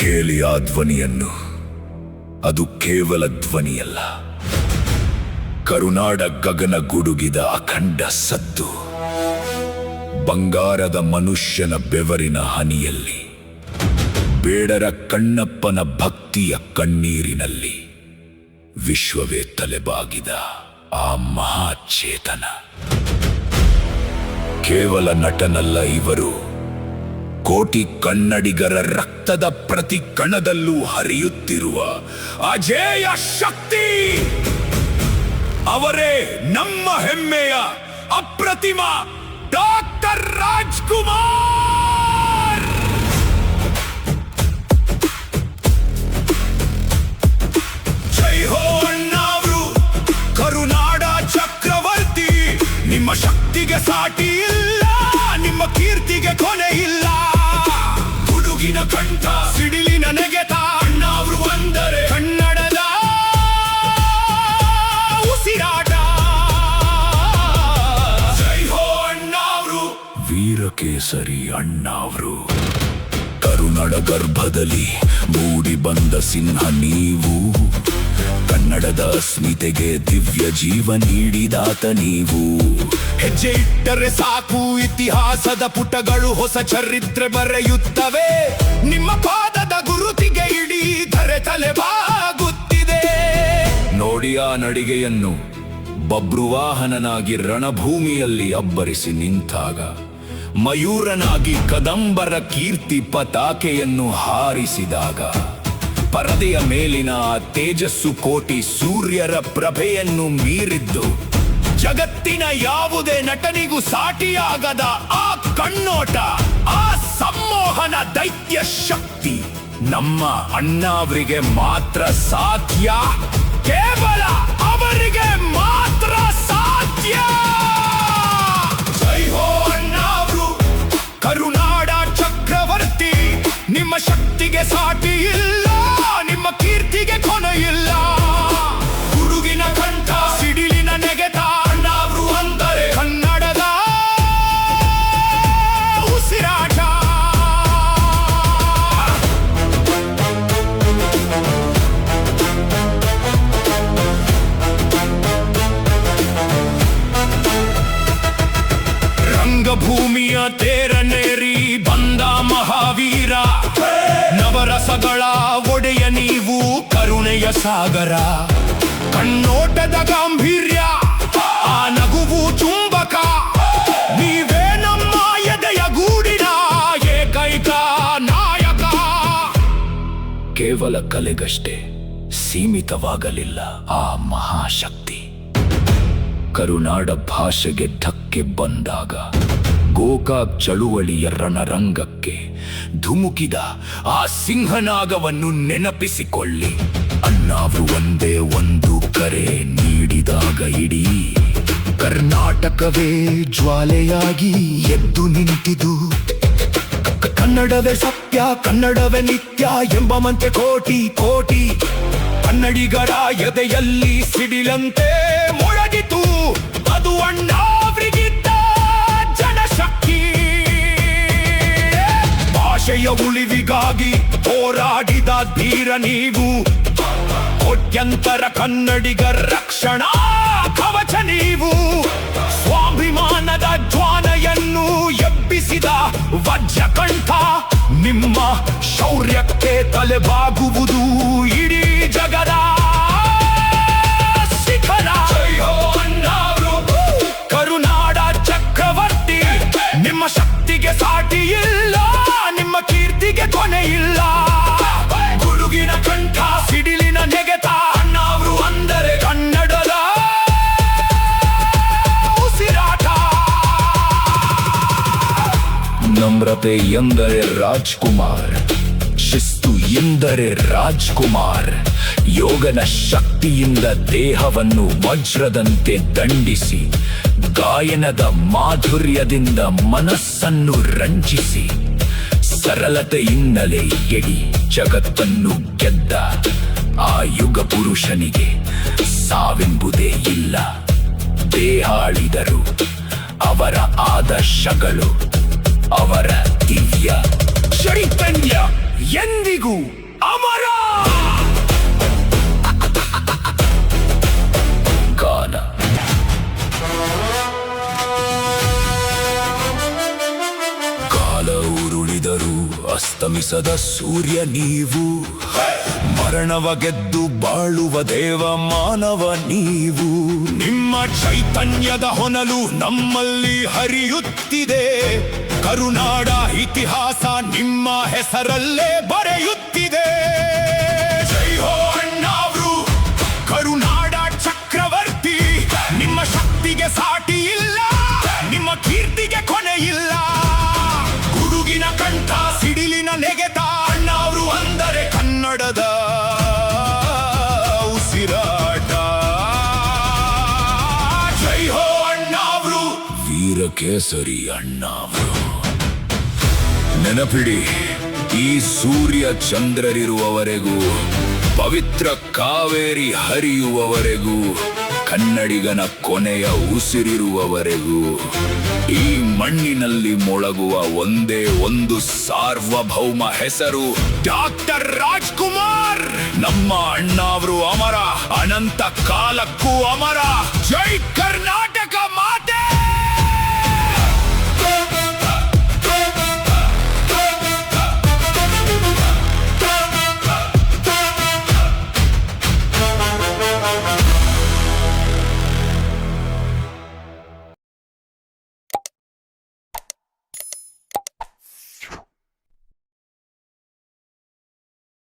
ಕೇಳಿ ಆ ಧ್ವನಿಯನ್ನು. ಅದು ಕೇವಲ ಧ್ವನಿಯಲ್ಲ, ಕರುನಾಡ ಗಗನ ಗುಡುಗಿದ ಅಖಂಡ ಸದ್ದು. ಬಂಗಾರದ ಮನುಷ್ಯನ ಬೆವರಿನ ಹನಿಯಲ್ಲಿ, ಬೇಡರ ಕಣ್ಣಪ್ಪನ ಭಕ್ತಿಯ ಕಣ್ಣೀರಿನಲ್ಲಿ ವಿಶ್ವವೇ ತಲೆಬಾಗಿದ ಆ ಮಹಾಚೇತನ. ಕೇವಲ ನಟನಲ್ಲ ಇವರು, ಕೋಟಿ ಕನ್ನಡಿಗರ ರಕ್ತದ ಪ್ರತಿ ಕಣದಲ್ಲೂ ಹರಿಯುತ್ತಿರುವ ಅಜೇಯ ಶಕ್ತಿ. ಅವರೇ ನಮ್ಮ ಹೆಮ್ಮೆಯ ಅಪ್ರತಿಮ ಡಾಕ್ಟರ್ ರಾಜ್ಕುಮಾರ್. ಜೈ ಹೋ ಅಣ್ಣಾವ್ರು, ಕರುನಾಡ ಚಕ್ರವರ್ತಿ. ನಿಮ್ಮ ಶಕ್ತಿಗೆ ಸಾಟಿ ಇಲ್ಲ, ನಿಮ್ಮ ಕೀರ್ತಿಗೆ ಕೊನೆ ಇಲ್ಲ. ಗುಡುಗಿನ ಕಂಠ, ಸಿಡಿಲಿನ ನೆಗೆತ, ಅಣ್ಣಾವ್ರು ಅಂದರೆ ಕನ್ನಡದ ಉಸಿರಾಟ. ಜೈ ಹೋ ಅಣ್ಣಾವ್ರು, ವೀರಕೇಸರಿ ಅಣ್ಣಾವ್ರು. ಕರುನಾಡ ಗರ್ಭದಲ್ಲಿ ಮೂಡಿ ಬಂದ ಸಿಂಹ ನೀವು. ಕನ್ನಡದ ಅಸ್ಮಿತೆಗೆ ದಿವ್ಯ ಜೀವ ನೀಡಿದಾತ ನೀವು. ಹೆಜ್ಜೆ ಇಟ್ಟರೆ ಸಾಕು, ಇತಿಹಾಸದ ಪುಟಗಳು ಹೊಸ ಚರಿತ್ರೆ ಬರೆಯುತ್ತವೆ. ನಿಮ್ಮ ಪಾದದ ಗುರುತಿಗೆ ಇಡೀ ಧರೆ ತಲೆಬಾಗುತ್ತಿದೆ. ನೋಡಿ ಆ ನಡಿಗೆಯನ್ನು, ಬಬ್ರುವಾಹನನಾಗಿ ರಣಭೂಮಿಯಲ್ಲಿ ಅಬ್ಬರಿಸಿ ನಿಂತಾಗ, ಮಯೂರನಾಗಿ ಕದಂಬರ ಕೀರ್ತಿ ಪತಾಕೆಯನ್ನು ಹಾರಿಸಿದಾಗ, ಪರದೆಯ ಮೇಲಿನ ಆ ತೇಜಸ್ಸು ಕೋಟಿ ಸೂರ್ಯರ ಪ್ರಭೆಯನ್ನು ಮೀರಿದ್ದು. ಜಗತ್ತಿನ ಯಾವುದೇ ನಟನಿಗೂ ಸಾಟಿಯಾಗದ ಆ ಕಣ್ಣೋಟ, ಆ ಸಮ್ಮೋಹನ ದೈತ್ಯ ಶಕ್ತಿ ನಮ್ಮ ಅಣ್ಣಾವ್ರಿಗೆ ಮಾತ್ರ ಸಾಧ್ಯ. ಕೇವಲ ಅವರಿಗೆ ಮಾತ್ರ ಸಾಧ್ಯ. ಜೈ ಹೋ ಅಣ್ಣಾವ್ರು, ಕರುನಾಡ ಚಕ್ರವರ್ತಿ. ನಿಮ್ಮ ಶಕ್ತಿಗೆ ಸಾಟಿ ಇಲ್ಲ, ನಿಮ್ಮ ಕೀರ್ತಿಗೆ ಕೊನೆ ಇಲ್ಲ. ಗುಡುಗಿನ ಕಂಠ, ಸಿಡಿಲಿನ ನೆಗೆತ, ಅಣ್ಣಾವ್ರು ಅಂದರೆ ಕನ್ನಡದ ಉಸಿರಾಟ. ರಂಗಭೂಮಿಯ ತೇರನೇರಿ ಬಂದ ಮಹಾವೀರ. ನವರಸಗಳ ಒಡೆಯ ನೀವು, ಕರುಣೆಯ ಸಾಗರ. ಕಣ್ಣೋಟದ ಗಾಂಭೀರ್ಯ, ಆ ನಗುವು ಚುಂಬಕ. ನೀವೇ ನಮ್ಮ ಎದೆಯ ಗೂಡಿನ ಏಕೈಕ ನಾಯಕ. ಕೇವಲ ಕಲೆಗಷ್ಟೇ ಸೀಮಿತವಾಗಲಿಲ್ಲ ಆ ಮಹಾಶಕ್ತಿ. ಕರುನಾಡ ಭಾಷೆಗೆ ಧಕ್ಕೆ ಬಂದಾಗ, ಗೋಕಾಕ್ ಚಳುವಳಿಯ ರಣರಂಗಕ್ಕೆ ಧುಮುಕಿದ ಆ ಸಿಂಹನಾಗವನ್ನು ನೆನಪಿಸಿಕೊಳ್ಳಿ. ಅಣ್ಣಾವ್ರು ಒಂದೇ ಒಂದು ಕರೆ ನೀಡಿದಾಗ ಇಡೀ ಕರ್ನಾಟಕವೇ ಜ್ವಾಲೆಯಾಗಿ ಎದ್ದು ನಿಂತಿದು. ಕನ್ನಡವೇ ಸತ್ಯ, ಕನ್ನಡವೇ ನಿತ್ಯ ಎಂಬ ಮಂತೆ ಕೋಟಿ ಕೋಟಿ ಕನ್ನಡಿಗರ ಎದೆಯಲ್ಲಿ ಸಿಡಿಲಂತೆ ಮೊಳಗಿತು. ಅದು ಅಣ್ಣಾವ್ರಿಗಿದ್ದ ಜನಶಕ್ತಿ. ಭಾಷೆಯ ಉಳಿವಿಗಾಗಿ ಹೋರಾಡಿದ ಧೀರ ನೀವು. ಕೋಟ್ಯಂತರ ಕನ್ನಡಿಗರ ರಕ್ಷಣಾ ಕವಚ ನೀವು. ಸ್ವಾಭಿಮಾನದ ಜ್ವಾಲೆಯನ್ನು ಎಬ್ಬಿಸಿದ ವಜ್ರಕಂಠ. ನಿಮ್ಮ ಶೌರ್ಯಕ್ಕೆ ತಲೆಬಾಗುವುದು ಇಡೀ ಜಗದ ಶಿಖರ. ಜೈ ಹೋ ಅಣ್ಣಾವ್ರು, ಕರುನಾಡ ಚಕ್ರವರ್ತಿ. ನಿಮ್ಮ ಶಕ್ತಿಗೆ ಸಾಟಿ ಇಲ್ಲ, ನಿಮ್ಮ ಕೀರ್ತಿಗೆ ಕೊನೆ ಇಲ್ಲ. ಗುಡುಗಿನ ಕಂಠ, ಸಿಡಿಲಿನ ನೆಗೆತ, ಅಣ್ಣಾವ್ರು ಅಂದರೆ ಕನ್ನಡದ ಉಸಿರಾಟ. ನಮ್ರತೆ ಎಂದರೆ ರಾಜ್ಕುಮಾರ್, ಶಿಸ್ತು ಎಂದರೆ ರಾಜ್ಕುಮಾರ್. ಯೋಗನ ಶಕ್ತಿಯಿಂದ ದೇಹವನ್ನು ವಜ್ರದಂತೆ ದಂಡಿಸಿ, ಗಾಯನದ ಮಾಧುರ್ಯದಿಂದ ಮನಸ್ಸನ್ನು ರಂಜಿಸಿ, ಸರಳತೆಯಿಂದಲೇ ಇಡೀ ಜಗತ್ತನ್ನು ಗೆದ್ದ ಆ ಯುಗ ಪುರುಷನಿಗೆ ಸಾವೆಂಬುದೇ ಇಲ್ಲ. ದೇಹಾಳಿದರು ಅವರ ಆದರ್ಶಗಳು, ಅವರ ದಿವ್ಯ ಚೈತನ್ಯ ಎಂದಿಗೂ ಅಮರ. ಗಾನ. ಕಾಲ ಉರುಳಿದರೂ ಅಸ್ತಮಿಸದ ಸೂರ್ಯ ನೀವು, ಮರಣವ ಗೆದ್ದು ಬಾಳುವ ದೇವ ಮಾನವ ನೀವು. ನಿಮ್ಮ ಚೈತನ್ಯದ ಹೊನಲು ನಮ್ಮಲ್ಲಿ ಹರಿಯುತ್ತಿದೆ, ಕರುನಾಡ ಇತಿಹಾಸ ನಿಮ್ಮ ಹೆಸರಲ್ಲೇ ಬರೆಯುತ್ತಿದೆ. ಜೈ ಹೋ ಅಣ್ಣಾವ್ರು, ಕರುನಾಡ ಚಕ್ರವರ್ತಿ. ನಿಮ್ಮ ಶಕ್ತಿಗೆ ಸಾಟಿ ಇಲ್ಲ, ನಿಮ್ಮ ಕೀರ್ತಿಗೆ ಕೊನೆ ಇಲ್ಲ. ಗುಡುಗಿನ ಕಂಠ, ಸಿಡಿಲಿನ ನೆಗೆತ, ಅಣ್ಣಾವ್ರು ಅಂದರೆ ಕನ್ನಡದ ಉಸಿರಾಟ. ಜೈ ಹೋ ಅಣ್ಣಾವ್ರು, ವೀರ ಕೇಸರಿ ಅಣ್ಣಾವ್ರು. ನೆನಪಿಡಿ, ಈ ಸೂರ್ಯ ಚಂದ್ರರಿರುವವರೆಗೂ, ಪವಿತ್ರ ಕಾವೇರಿ ಹರಿಯುವವರೆಗೂ, ಕನ್ನಡಿಗನ ಕೊನೆಯ ಉಸಿರಿರುವವರೆಗೂ ಈ ಮಣ್ಣಿನಲ್ಲಿ ಮೊಳಗುವ ಒಂದೇ ಒಂದು ಸಾರ್ವಭೌಮ ಹೆಸರು ಡಾಕ್ಟರ್ ರಾಜ್ಕುಮಾರ್. ನಮ್ಮ ಅಣ್ಣಾವ್ರು ಅಮರ, ಅನಂತ ಕಾಲಕ್ಕೂ ಅಮರ. ಜೈ ಕರ್ನಾಟಕ.